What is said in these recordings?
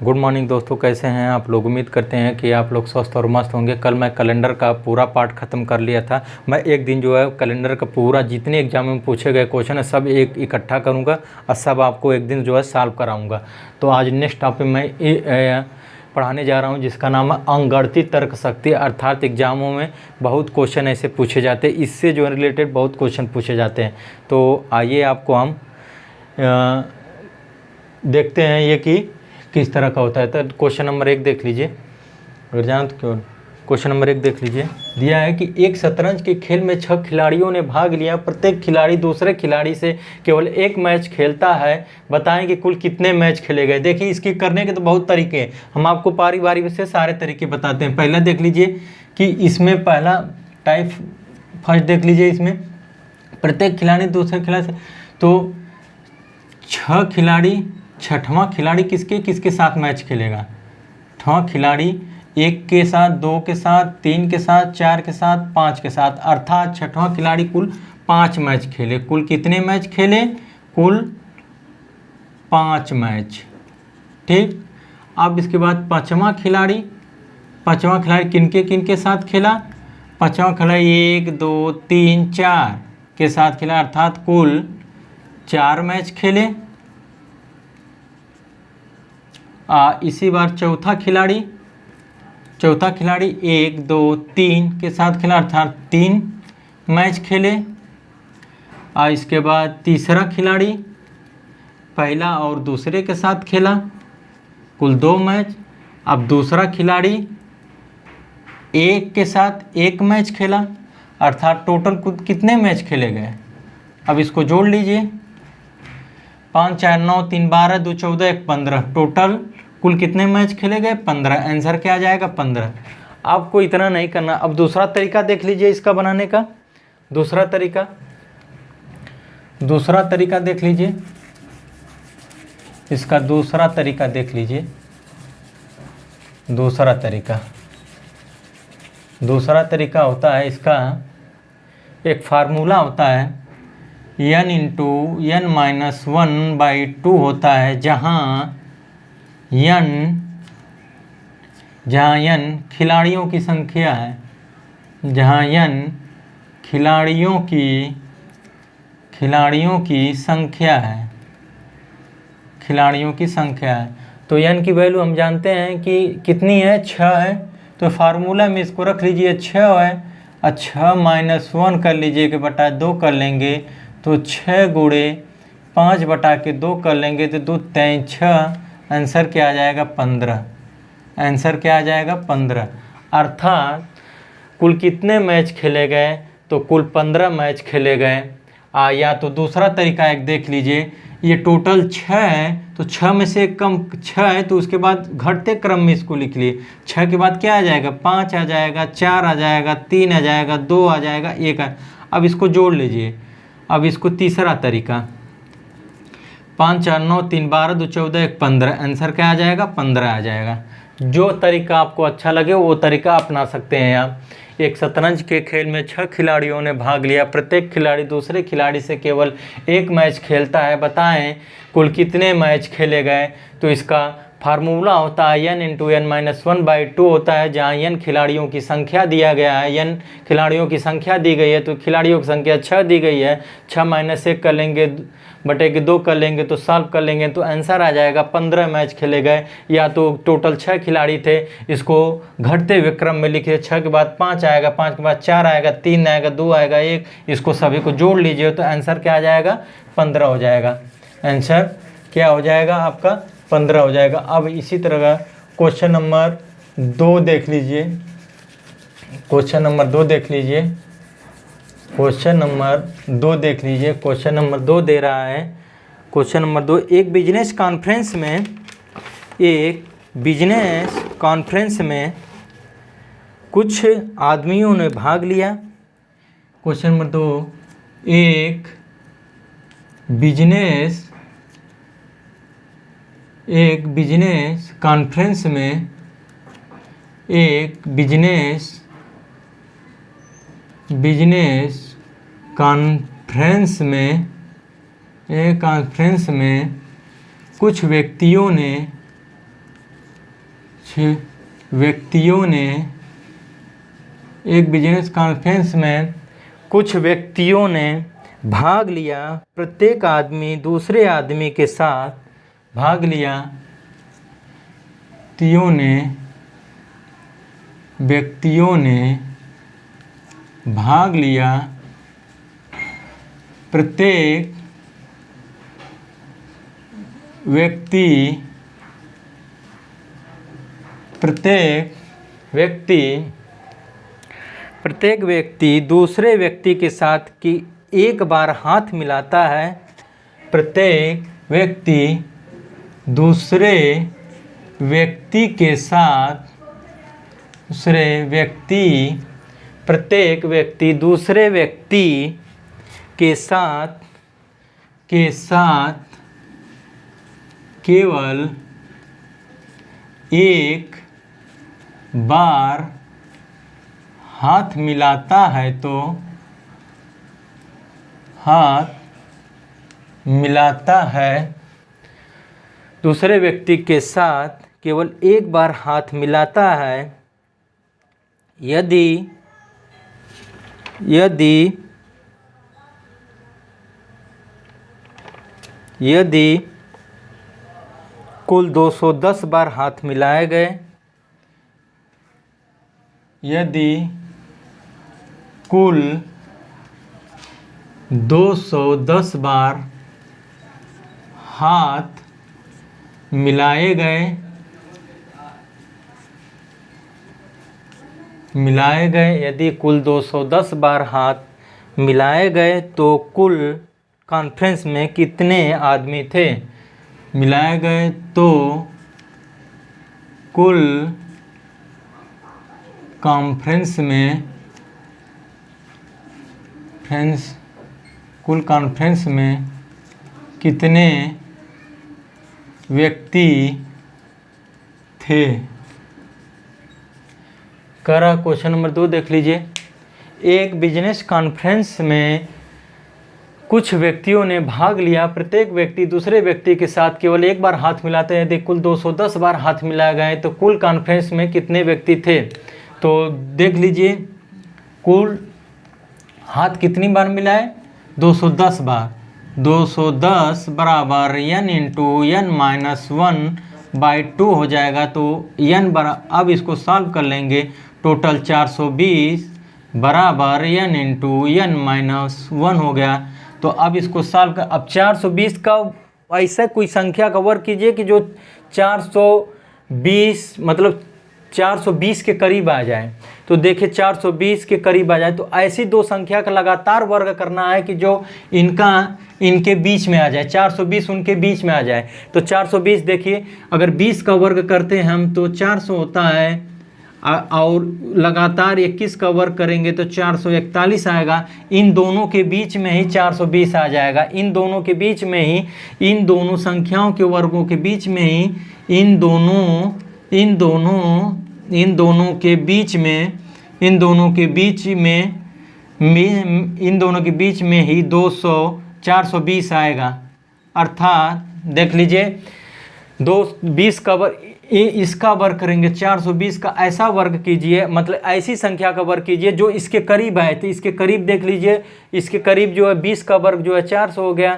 Good morning दोस्तों, कैसे हैं आप लोग। उम्मीद करते हैं कि आप लोग स्वस्थ और मस्त होंगे। कल मैं कैलेंडर का पूरा पार्ट ख़त्म कर लिया था। मैं एक दिन जो है कैलेंडर का पूरा जितने एग्जाम में पूछे गए क्वेश्चन है सब एक इकट्ठा करूंगा और सब आपको एक दिन जो है सॉल्व कराऊंगा। तो आज नेक्स्ट टॉपिक मैं पढ़ाने जा रहा हूं जिसका नाम है अंकगणित तर्क शक्ति। अर्थात एग्जामों में बहुत क्वेश्चन ऐसे पूछे जाते हैं, इससे जो रिलेटेड बहुत क्वेश्चन पूछे जाते हैं। तो आइए आपको हम देखते हैं ये कि किस तरह का होता है। तो क्वेश्चन नंबर 1 देख लीजिए, अगर जान तो क्यों। क्वेश्चन नंबर 1 देख लीजिए। दिया है कि एक शतरंज के खेल में 6 खिलाड़ियों ने भाग लिया। प्रत्येक खिलाड़ी दूसरे खिलाड़ी से केवल एक मैच खेलता है। बताएं कि कुल कितने मैच खेले गए। देखिए इसके करने के तो बहुत तरीके हैं, हम आपको बारी बारी से सारे तरीके बताते हैं। पहला देख लीजिए कि इसमें पहला टाइप फर्स्ट देख लीजिए। इसमें प्रत्येक खिलाड़ी दूसरे खिलाड़ी से, तो 6 खिलाड़ी, छठवां खिलाड़ी किसके किसके साथ मैच खेलेगा। छठवां खिलाड़ी 1 के साथ, 2 के साथ, 3 के साथ, 4 के साथ, 5 के साथ, अर्थात छठवां खिलाड़ी कुल 5 मैच खेले। कुल कितने मैच खेले? कुल 5 मैच। ठीक। अब इसके बाद पांचवा खिलाड़ी किनके किनके साथ खेला? पांचवा खिलाड़ी 1, 2, 3, 4 के साथ खेला, अर्थात कुल 4 मैच खेले। इसी बार चौथा खिलाड़ी 1, 2, 3 के साथ खेला, अर्थात 3 मैच खेले। इसके बाद तीसरा खिलाड़ी पहला और दूसरे के साथ खेला, कुल 2 मैच। अब दूसरा खिलाड़ी 1 के साथ 1 मैच खेला, अर्थात टोटल कुल कितने मैच खेले गए। अब इसको जोड़ लीजिए। 5, 4, 9, 3, 12, 2, 14, 1, 15, टोटल कुल कितने मैच खेले गए? 15। आंसर क्या आ जाएगा? 15। आपको इतना नहीं करना। अब दूसरा तरीका देख लीजिए इसका बनाने का। दूसरा तरीका देख लीजिए इसका। दूसरा तरीका देख लीजिए। दूसरा तरीका होता है इसका, एक फार्मूला होता है n × n-1/2 होता है, जहाँ n खिलाड़ियों की संख्या है, खिलाड़ियों की संख्या है। तो n की वैल्यू हम जानते हैं कि कितनी है? 6 है। तो फार्मूला में इसको रख लीजिए, 6 है। 6 - 1 कर लीजिए कि बटा 2 कर लेंगे, तो 6 × 5/2 कर लेंगे तो 2 × 3 = 6। आंसर क्या आ जाएगा? 15। आंसर क्या आ जाएगा? 15। अर्थात कुल कितने मैच खेले गए? तो कुल 15 मैच खेले गए। या तो दूसरा तरीका एक देख लीजिए, ये टोटल 6 है, तो 6 में से कम 6 है तो उसके बाद घटते क्रम में इसको लिख लिए। 6 के बाद क्या आ जाएगा? 5 आ जाएगा, 4 आ जाएगा, 3 आ जाएगा, 2 आ जाएगा, 1 अब इसको जोड़ लीजिए। अब इसको तीसरा तरीका, 5, 4, 9, 3, 12, 2, 14, 1, 15, आंसर क्या आ जाएगा? 15 आ जाएगा। जो तरीका आपको अच्छा लगे वो तरीका अपना सकते हैं आप। एक शतरंज के खेल में 6 खिलाड़ियों ने भाग लिया। प्रत्येक खिलाड़ी दूसरे खिलाड़ी से केवल 1 मैच खेलता है। बताएं कुल कितने मैच खेले गए। तो इसका फार्मूला होता है n × n-1/2 होता है, जहाँ n खिलाड़ियों की संख्या दिया गया है। n खिलाड़ियों की संख्या दी गई है, तो खिलाड़ियों की संख्या 6 दी गई है। 6 - 1 कर लेंगे, बटे के 2 कर लेंगे, तो सॉल्व कर लेंगे तो आंसर आ जाएगा 15 मैच खेले गए। या तो टोटल 6 खिलाड़ी थे, इसको घटते हुए क्रम में लिखिए। 6 के बाद 5 आएगा, 5 के बाद 4 आएगा, 3 आएगा, 2 आएगा, 1, इसको सभी को जोड़ लीजिए तो आंसर क्या आ जाएगा? 15 हो जाएगा। आंसर क्या हो जाएगा आपका? 15 हो जाएगा। अब इसी तरह का क्वेश्चन नंबर 2 देख लीजिए। क्वेश्चन नंबर 2 दे रहा है। क्वेश्चन नंबर 2, एक बिजनेस कॉन्फ्रेंस में कुछ आदमियों ने भाग लिया। क्वेश्चन नंबर 2, एक बिजनेस कॉन्फ्रेंस में कुछ व्यक्तियों ने व्यक्तियों ने एक बिजनेस कॉन्फ्रेंस में कुछ व्यक्तियों ने भाग लिया। प्रत्येक आदमी दूसरे आदमी के साथ भाग लिया। व्यक्तियों ने भाग लिया। प्रत्येक व्यक्ति दूसरे व्यक्ति के साथ की एक बार हाथ मिलाता है। प्रत्येक व्यक्ति दूसरे व्यक्ति के साथ प्रत्येक व्यक्ति दूसरे व्यक्ति के साथ केवल एक बार हाथ मिलाता है तो दूसरे व्यक्ति के साथ केवल एक बार हाथ मिलाता है यदि कुल 210 बार हाथ मिलाए गए। यदि कुल 210 बार हाथ मिलाए गए यदि कुल 210 बार हाथ मिलाए गए तो कुल कॉन्फ्रेंस में कितने आदमी थे? मिलाए गए तो कुल कॉन्फ्रेंस में कितने व्यक्ति थे? करा क्वेश्चन नंबर 2 देख लीजिए। एक बिजनेस कॉन्फ्रेंस में कुछ व्यक्तियों ने भाग लिया। प्रत्येक व्यक्ति दूसरे व्यक्ति के साथ केवल एक बार हाथ मिलाते हैं। यदि कुल 210 बार हाथ मिलाए गए तो कुल कॉन्फ्रेंस में कितने व्यक्ति थे? तो देख लीजिए, कुल हाथ कितनी बार मिलाए? 210 बार। 210 बराबर n इंटू n-1/2 हो जाएगा। तो n बराबर, अब इसको सॉल्व कर लेंगे, टोटल 420 बराबर n इंटू n-1 हो गया। तो अब इसको सॉल्व कर, अब 420 का ऐसा कोई संख्या का वर्ग कीजिए कि जो 420 मतलब 420 के करीब आ जाए। तो देखिए 420 के करीब आ जाए, तो ऐसी दो संख्या का लगातार वर्ग करना है कि जो इनके बीच में आ जाए, 420 उनके बीच में आ जाए। तो 420 देखिए, अगर 20 का वर्ग करते हैं हम तो 400 होता है, और लगातार 21 का वर्ग करेंगे तो 441 आएगा। इन दोनों के बीच में ही 420 आ जाएगा। इन दोनों के बीच में ही, इन दोनों संख्याओं के वर्गों के बीच में ही, इन दोनों के बीच में ही 420 आएगा। अर्थात देख लीजिए, 20 का वर्ग, इसका वर्ग करेंगे 420 का, ऐसा वर्ग कीजिए, मतलब ऐसी संख्या का वर्ग कीजिए जो इसके करीब आए। तो इसके करीब देख लीजिए, इसके करीब जो है 20 का वर्ग जो है 400 हो गया,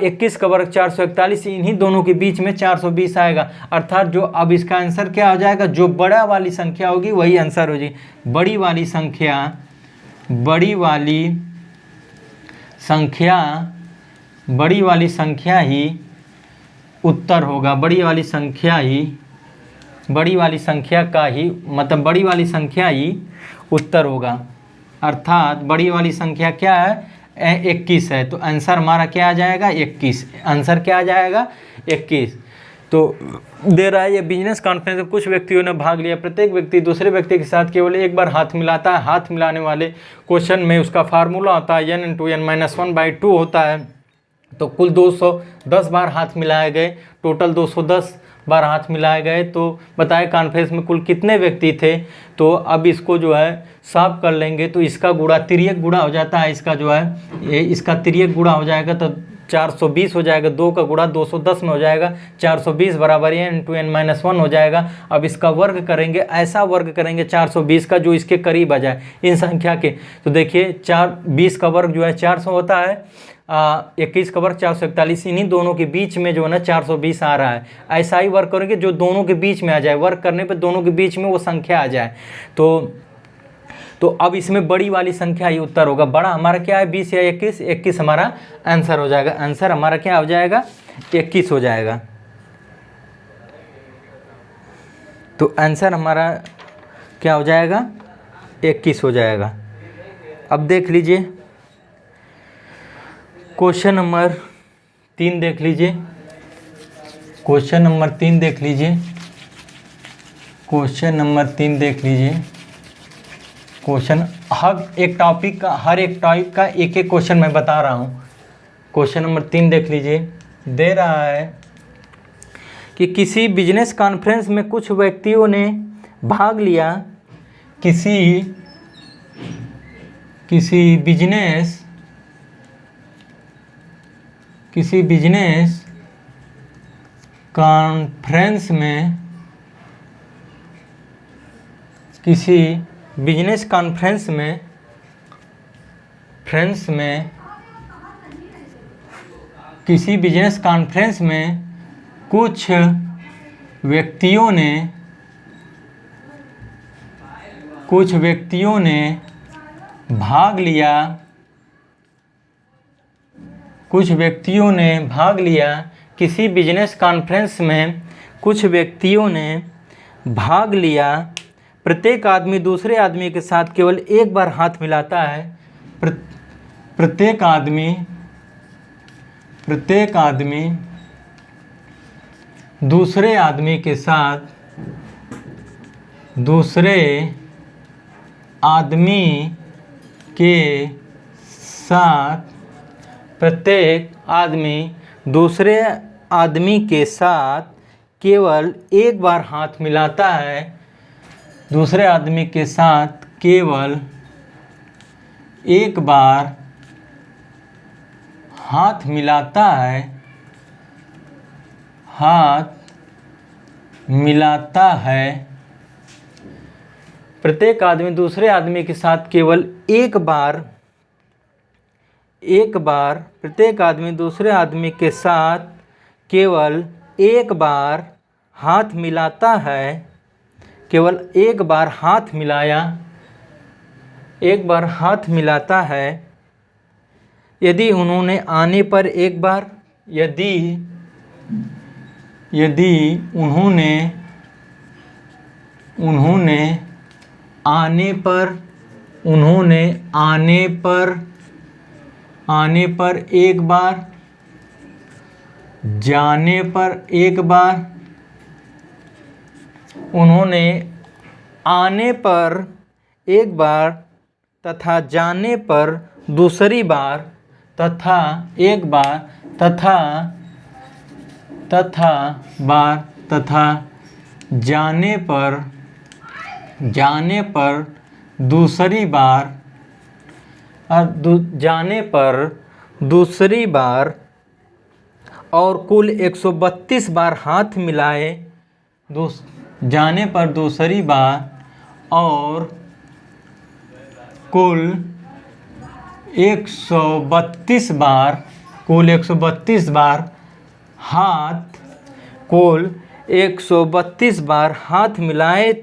21 का वर्ग 441, इन्हीं दोनों के बीच में 420 आएगा। अर्थात जो अब इसका आंसर क्या हो जाएगा, जो बड़ा वाली संख्या होगी वही आंसर हो जाएगी। बड़ी वाली संख्या ही उत्तर होगा। बड़ी वाली संख्या का ही मतलब बड़ी वाली संख्या ही उत्तर होगा। अर्थात बड़ी वाली संख्या क्या है, 21 है। तो आंसर हमारा क्या आ जाएगा, 21। आंसर क्या आ जाएगा, 21। तो दे रहा है, ये बिजनेस कॉन्फ्रेंस में कुछ व्यक्तियों ने भाग लिया। प्रत्येक व्यक्ति दूसरे व्यक्ति के साथ केवल एक बार हाथ मिलाता है। हाथ मिलाने वाले क्वेश्चन में उसका फार्मूला होता है n इंटू n-1/2 होता है। तो कुल 210 बार हाथ मिलाए गए, टोटल 210 बार हाथ मिलाए गए। तो बताए कॉन्फ्रेंस में कुल कितने व्यक्ति थे। तो अब इसको जो है साफ कर लेंगे, तो इसका गुणा तिर्यक गुणा हो जाता है। इसका जो है इसका तिर्यक गुणा हो जाएगा, तो 420 हो जाएगा, 2 का गुणा 210 में हो जाएगा, 420 बराबर n × n-1 हो जाएगा। अब इसका वर्ग करेंगे, ऐसा वर्ग करेंगे 420 का जो इसके करीब आ जाए इन संख्या के। तो देखिए 20 का वर्ग जो है 400 होता है, 21 का वर्ग 441, इन्हीं दोनों के बीच में जो है ना 420 आ रहा है। ऐसा ही वर्ग करेंगे जो दोनों के बीच में आ जाए, वर्ग करने पे दोनों के बीच में वो संख्या आ जाए। तो अब इसमें बड़ी वाली संख्या ही उत्तर होगा। बड़ा हमारा क्या है 20 या 21, 21 हमारा आंसर हो जाएगा। आंसर हमारा क्या हो जाएगा 21 हो जाएगा। तो आंसर हमारा क्या हो जाएगा 21 हो जाएगा। अब देख लीजिए क्वेश्चन नंबर 3 देख लीजिए, क्वेश्चन नंबर 3 देख लीजिए, क्वेश्चन नंबर 3 देख लीजिए। क्वेश्चन हर एक टॉपिक का एक एक क्वेश्चन मैं बता रहा हूँ। क्वेश्चन नंबर 3 देख लीजिए, दे रहा है कि किसी बिजनेस कॉन्फ्रेंस में कुछ व्यक्तियों ने भाग लिया। किसी बिजनेस कॉन्फ्रेंस में किसी बिजनेस कॉन्फ्रेंस में कुछ व्यक्तियों ने भाग लिया। किसी बिजनेस कॉन्फ्रेंस में कुछ व्यक्तियों ने भाग लिया। प्रत्येक आदमी दूसरे आदमी के साथ केवल एक बार हाथ मिलाता है। प्रत्येक आदमी दूसरे आदमी के साथ प्रत्येक आदमी दूसरे आदमी के साथ केवल एक बार हाथ मिलाता है। दूसरे आदमी के साथ केवल एक बार हाथ मिलाता है। प्रत्येक आदमी दूसरे आदमी के साथ केवल एक बार प्रत्येक आदमी दूसरे आदमी के साथ केवल एक बार हाथ मिलाता है। केवल एक बार हाथ मिलाता है। यदि उन्होंने आने पर एक बार आने पर एक बार, जाने पर एक बार, उन्होंने आने पर एक बार तथा जाने पर दूसरी बार तथा एक बार तथा जाने पर दूसरी बार और कुल 132 बार हाथ मिलाए। जाने पर दूसरी बार और कुल 132 बार हाथ मिलाए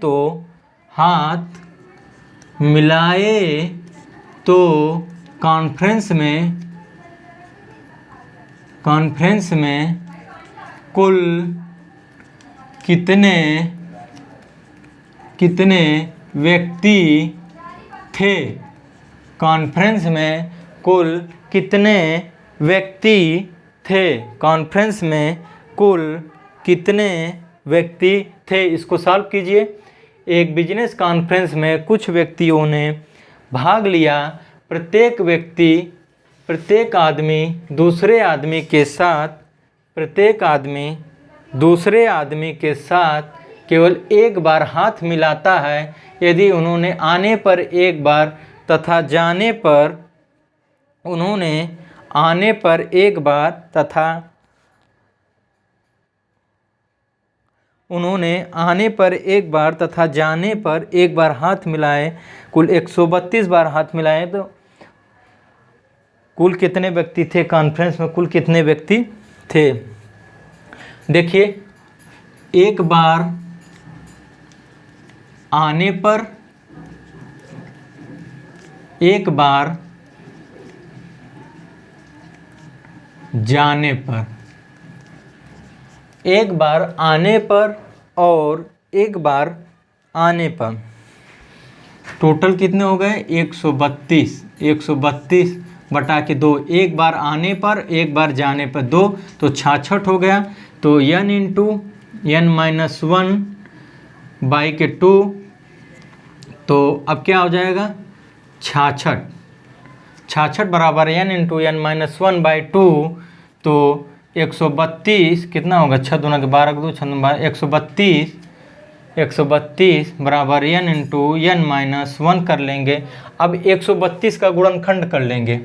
तो कॉन्फ्रेंस में कुल कितने व्यक्ति थे। कॉन्फ्रेंस में कुल कितने व्यक्ति थे। कॉन्फ्रेंस में कुल कितने व्यक्ति थे। इसको सॉल्व कीजिए। एक बिजनेस कॉन्फ्रेंस में कुछ व्यक्तियों ने भाग लिया। प्रत्येक आदमी दूसरे आदमी के साथ केवल एक बार हाथ मिलाता है। यदि उन्होंने आने पर एक बार तथा जाने पर उन्होंने आने पर एक बार तथा उन्होंने आने पर एक बार तथा जाने पर एक बार हाथ मिलाए, कुल 132 बार हाथ मिलाए। तो कुल कितने व्यक्ति थे कॉन्फ्रेंस में, कुल कितने व्यक्ति थे? देखिए, एक बार आने पर, एक बार जाने पर, एक बार आने पर और एक बार आने पर, टोटल कितने हो गए? 132। 132 बटा के 2, एक बार आने पर एक बार जाने पर 2, तो 66 हो गया। तो n इंटू n-1 बाई के 2, तो अब क्या हो जाएगा? 66। 66 बराबर n इंटू n-1 बाई 2, तो 132 कितना होगा? 6 दूना के 12 के 2, 6 132, 132 बराबर n इंटू n-1 कर लेंगे। अब 132 का गुणनखंड कर लेंगे।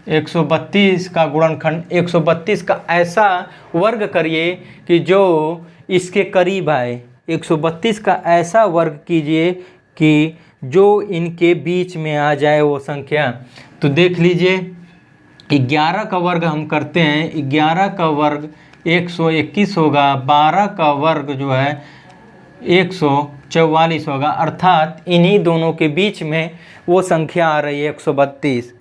132 का गुणनखंड, 132 का ऐसा वर्ग करिए कि जो इसके करीब आए। 132 का ऐसा वर्ग कीजिए कि जो इनके बीच में आ जाए वो संख्या। तो देख लीजिए, 11 का वर्ग हम करते हैं, 11 का वर्ग 121 होगा, 12 का वर्ग जो है 144 होगा, अर्थात इन्हीं दोनों के बीच में वो संख्या आ रही है 132।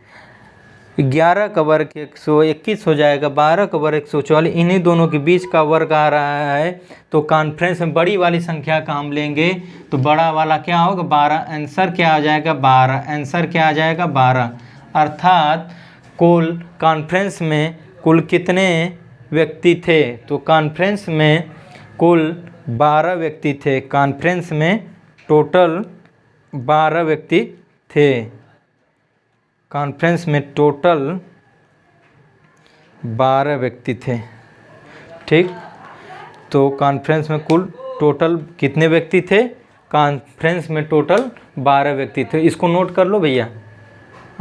11 का वर्ग 121 हो जाएगा, 12 का वर्ग 144, इन्हीं दोनों के बीच का वर्ग आ रहा है। तो कॉन्फ्रेंस में बड़ी वाली संख्या का हम लेंगे, तो बड़ा वाला क्या होगा? 12। आंसर क्या आ जाएगा? 12। आंसर क्या आ जाएगा? 12। अर्थात कुल कॉन्फ्रेंस में कुल कितने व्यक्ति थे? तो कॉन्फ्रेंस में कुल 12 व्यक्ति थे। कॉन्फ्रेंस में टोटल 12 व्यक्ति थे। कॉन्फ्रेंस में टोटल 12 व्यक्ति थे। ठीक, तो कॉन्फ्रेंस में कुल टोटल कितने व्यक्ति थे? कॉन्फ्रेंस में टोटल 12 व्यक्ति थे। इसको नोट कर लो भैया,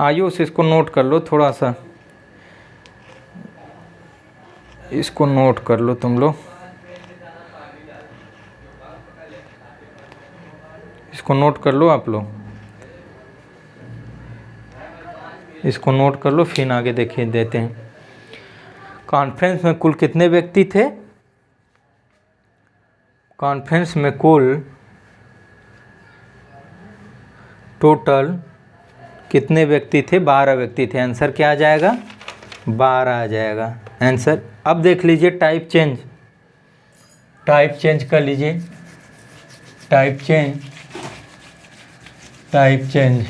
आयुष इसको नोट कर लो, थोड़ा सा इसको नोट कर लो तुम लोग, इसको नोट कर लो आप लोग, इसको नोट कर लो, फिर आगे देखिए देते हैं। कॉन्फ्रेंस में कुल कितने व्यक्ति थे? कॉन्फ्रेंस में कुल टोटल कितने व्यक्ति थे? 12 व्यक्ति थे। आंसर क्या आ जाएगा? 12 आ जाएगा आंसर। अब देख लीजिए टाइप चेंज, टाइप चेंज कर लीजिए, type change, type change,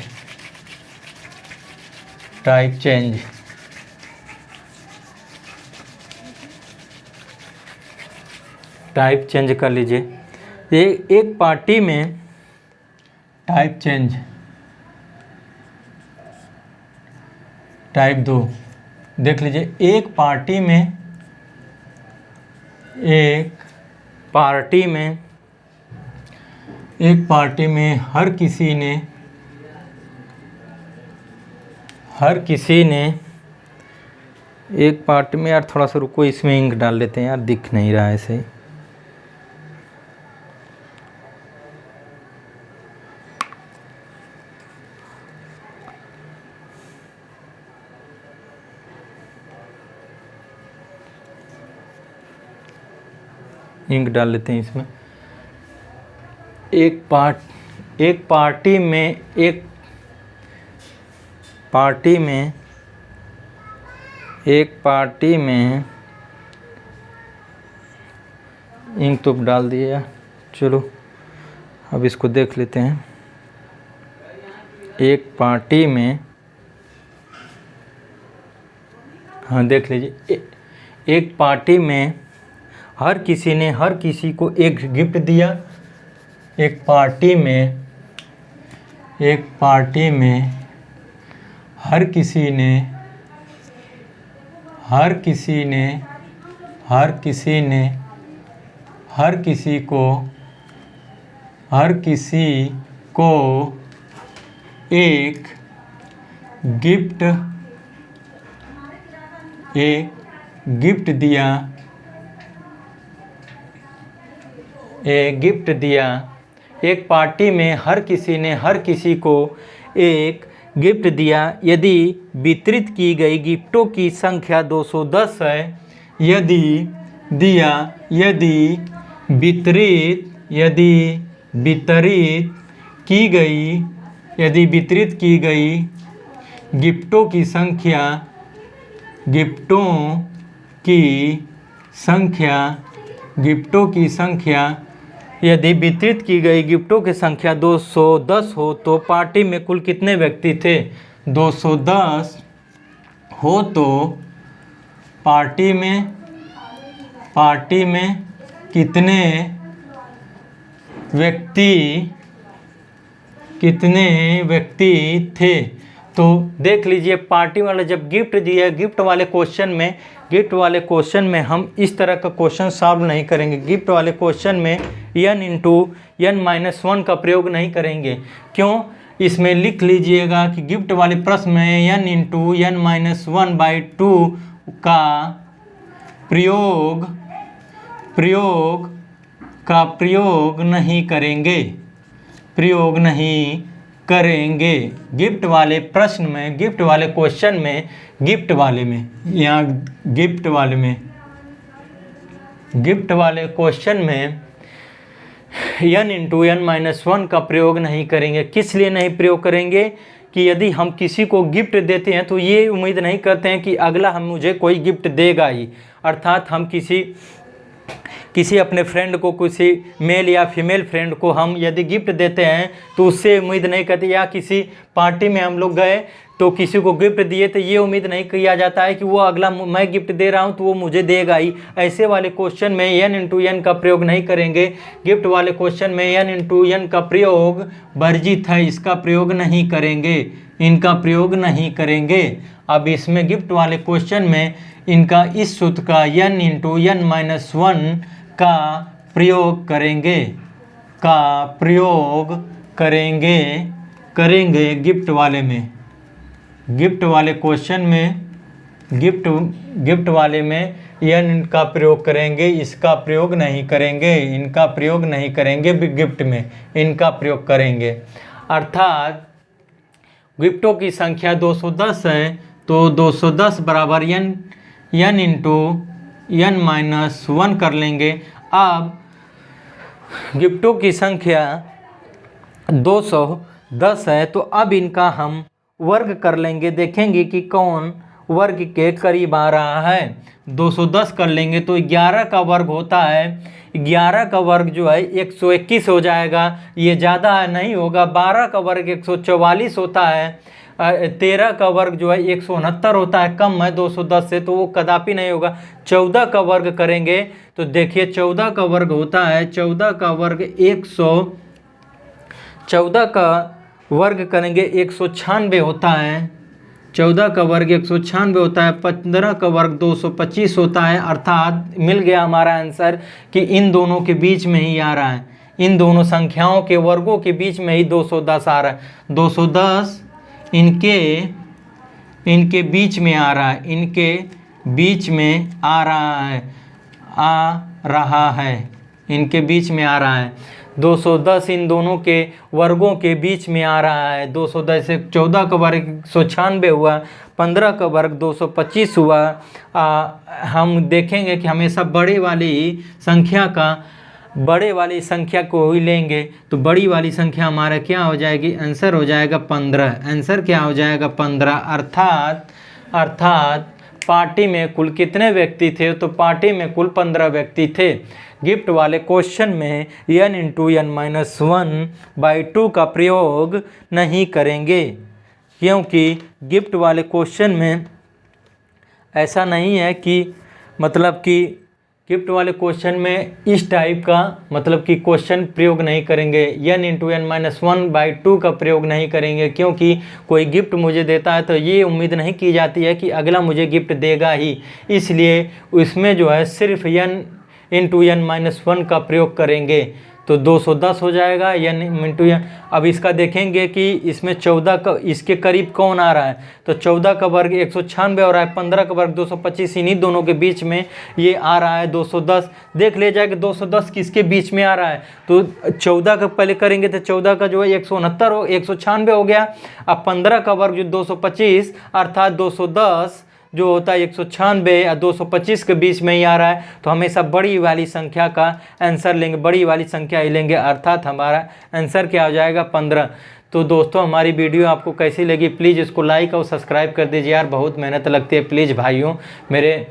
type change. Type change कर लीजिए। ये एक पार्टी में टाइप चेंज, टाइप 2 देख लीजिए। एक पार्टी में, एक पार्टी में, एक पार्टी में हर किसी ने एक पार्टी में, यार थोड़ा सा रुको, इसमें इंक डाल लेते हैं यार, दिख नहीं रहा है ऐसे। इंक डाल लेते हैं इसमें। एक पार्टी में, एक पार्टी में, एक पार्टी में इंक तो डाल दिए यार, चलो अब इसको देख लेते हैं। एक पार्टी में, हाँ देख लीजिए, एक पार्टी में हर किसी ने हर किसी को एक गिफ्ट दिया। एक पार्टी में, एक पार्टी में हर किसी ने, हर किसी ने, हर किसी ने हर किसी को, हर किसी को एक गिफ्ट एक गिफ्ट दिया, एक पार्टी में हर किसी ने हर किसी को एक गिफ्ट दिया। यदि वितरित की गई गिफ्टों की संख्या 210 है, यदि वितरित की गई गिफ्टों की संख्या यदि वितरित की गई गिफ्टों की संख्या 210 हो तो पार्टी में कुल कितने व्यक्ति थे? 210 हो तो पार्टी में कितने व्यक्ति थे? तो देख लीजिए, पार्टी वाला जब गिफ्ट दिया, गिफ्ट वाले क्वेश्चन में हम इस तरह का क्वेश्चन सॉल्व नहीं करेंगे। गिफ्ट वाले क्वेश्चन में n इंटू n-1 का प्रयोग नहीं करेंगे। क्यों? इसमें लिख लीजिएगा कि गिफ्ट वाले प्रश्न में n इंटू n-1/2 का प्रयोग नहीं करेंगे। गिफ्ट वाले क्वेश्चन में गिफ्ट वाले क्वेश्चन में n इंटू n-1 का प्रयोग नहीं करेंगे। किस लिए नहीं प्रयोग करेंगे? कि यदि हम किसी को गिफ्ट देते हैं तो ये उम्मीद नहीं करते हैं कि अगला हम मुझे कोई गिफ्ट देगा ही। अर्थात हम किसी अपने फ्रेंड को, किसी मेल या फीमेल फ्रेंड को हम यदि गिफ्ट देते हैं तो उससे उम्मीद नहीं करते, या किसी पार्टी में हम लोग गए तो किसी को गिफ्ट दिए तो ये उम्मीद नहीं किया जाता है कि वो अगला मैं गिफ्ट दे रहा हूँ तो वो मुझे देगा ही। ऐसे वाले क्वेश्चन में n इंटू n का प्रयोग नहीं करेंगे। गिफ्ट वाले क्वेश्चन में n इंटू n का प्रयोग वर्जित है, इनका प्रयोग नहीं करेंगे। अब इसमें गिफ्ट वाले क्वेश्चन में इनका इस सूत्र का n इंटू n-1 का प्रयोग करेंगे गिफ्ट वाले क्वेश्चन में गिफ्ट वाले में n का प्रयोग करेंगे, इसका प्रयोग नहीं करेंगे, इनका प्रयोग नहीं करेंगे। गिफ्ट में इनका प्रयोग करेंगे। अर्थात गिफ्टों की संख्या 210 है तो 210 बराबर n इंटू n-1 कर लेंगे। अब गिफ्टों की संख्या 210 है तो अब इनका हम वर्ग कर लेंगे, देखेंगे कि कौन वर्ग के करीब आ रहा है। 210 कर लेंगे तो 11 का वर्ग होता है, 11 का वर्ग जो है 121 हो जाएगा, ये ज़्यादा नहीं होगा। 12 का वर्ग 144 होता है, 13 का वर्ग जो है 169 होता है, कम है 210 से, तो वो कदापि नहीं होगा। 14 का वर्ग करेंगे तो देखिए 14 का वर्ग होता है, 14 का वर्ग करेंगे 196 होता है, 14 का वर्ग 196 होता है। 15 का वर्ग 225 होता है। अर्थात मिल गया हमारा आंसर कि इन दोनों के बीच में ही आ रहा है, इन दोनों संख्याओं के वर्गों के बीच में ही 210 आ रहा है। 210 इनके बीच में आ रहा है, इनके बीच में आ रहा है, इनके बीच में आ रहा है। 210 इन दोनों के वर्गों के बीच में आ रहा है। 210 से 14 का वर्ग 196 हुआ, 15 का वर्ग 225 हुआ। हम देखेंगे कि हमेशा बड़े वाली संख्या को ही लेंगे तो बड़ी वाली संख्या हमारा क्या हो जाएगी? आंसर हो जाएगा 15। आंसर क्या हो जाएगा? 15। अर्थात पार्टी में कुल कितने व्यक्ति थे? तो पार्टी में कुल 15 व्यक्ति थे। गिफ्ट वाले क्वेश्चन में n इंटू n-1/2 का प्रयोग नहीं करेंगे, क्योंकि गिफ्ट वाले क्वेश्चन में ऐसा नहीं है कि गिफ्ट वाले क्वेश्चन में इस टाइप का कि क्वेश्चन प्रयोग नहीं करेंगे, n इंटू n-1/2 का प्रयोग नहीं करेंगे, क्योंकि कोई गिफ्ट मुझे देता है तो ये उम्मीद नहीं की जाती है कि अगला मुझे गिफ्ट देगा ही। इसलिए उसमें जो है सिर्फ n इंटू n-1 का प्रयोग करेंगे। तो 210 हो जाएगा n मिनटू n। अब इसका देखेंगे कि इसमें 14 का इसके करीब कौन आ रहा है, तो 14 का वर्ग 196 हो रहा है, 15 का वर्ग 225, इन्हीं दोनों के बीच में ये आ रहा है 210। देख लिया जाए कि 210 किसके बीच में आ रहा है, तो 14 का पहले करेंगे तो 14 का जो है 196 हो गया। अब 15 का वर्ग जो 225 अर्थात 210 जो होता है 196 या 225 के बीच में ही आ रहा है, तो हमेशा बड़ी वाली संख्या का आंसर लेंगे, बड़ी वाली संख्या ही लेंगे, अर्थात हमारा आंसर क्या हो जाएगा 15। तो दोस्तों हमारी वीडियो आपको कैसी लगी प्लीज़ इसको लाइक और सब्सक्राइब कर दीजिए यार, बहुत मेहनत लगती है। प्लीज़ भाइयों, मेरे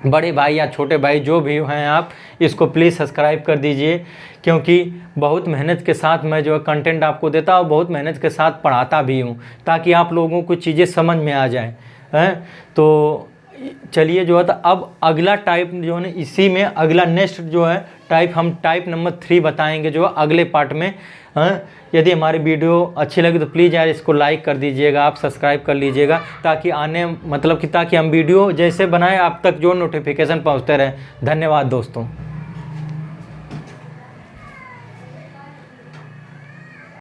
बड़े भाई या छोटे भाई जो भी हैं आप इसको प्लीज़ सब्सक्राइब कर दीजिए, क्योंकि बहुत मेहनत के साथ मैं जो है कंटेंट आपको देता हूँ, बहुत मेहनत के साथ पढ़ाता भी हूँ ताकि आप लोगों को चीज़ें समझ में आ जाए हैं। तो चलिए जो है तो अब अगला टाइप जो है ना, इसी में अगला नेक्स्ट जो है टाइप हम टाइप नंबर 3 बताएंगे जो अगले पार्ट में। यदि हमारी वीडियो अच्छी लगी तो प्लीज़ यार इसको लाइक कर दीजिएगा, आप सब्सक्राइब कर लीजिएगा, ताकि आने मतलब कि ताकि हम वीडियो जैसे बनाएं आप तक जो नोटिफिकेशन पहुंचते रहे। धन्यवाद दोस्तों।